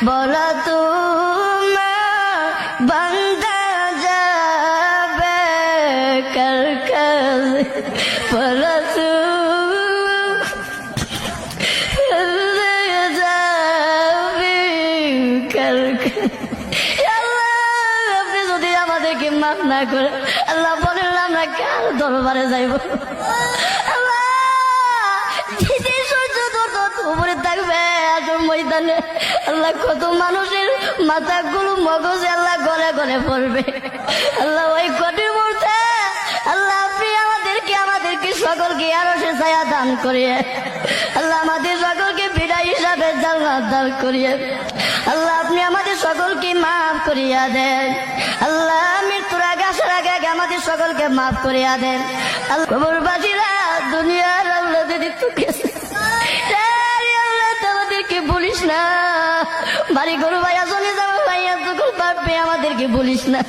বলো তোমার বান্দা যাবে কার কাছে, বলো যাবে কার কাছে। আল্লাহ আপনি যদি আমাদেরকে মাফ না করে, আল্লাহ বলেন আমরা কার দরবারে যাইব? উপরে থাকবে আসল ময়দানে আল্লাহ কত মানুষের মাথাগুলো মগজ আল্লাহ গলে গলে পড়বে। আল্লাহ ওই কঠিন মুহূর্তে আল্লাহ আপনি আমাদেরকে সকলকে আরো সে ছায়া দান করিয়ে, আল্লাহ আমাদের সকলকে বিদায় হিসাবে জান্নাত দান করিয়ে, আল্লাহ আপনি আমাদের সকলকে মাফ করিয়া দেন। আল্লাহ মৃত্যুর আগে আসার আগে আমাদের সকলকে মাফ করিয়া দেন। আল্লাহ কবরবাসীরা দুনিয়ার আল্লাহ যদি আমাদেরকে বলিস না, বাড়ি গরু ভাইয়া চলে যাবো ভাইয়া যখন পারবে আমাদেরকে বলিস না।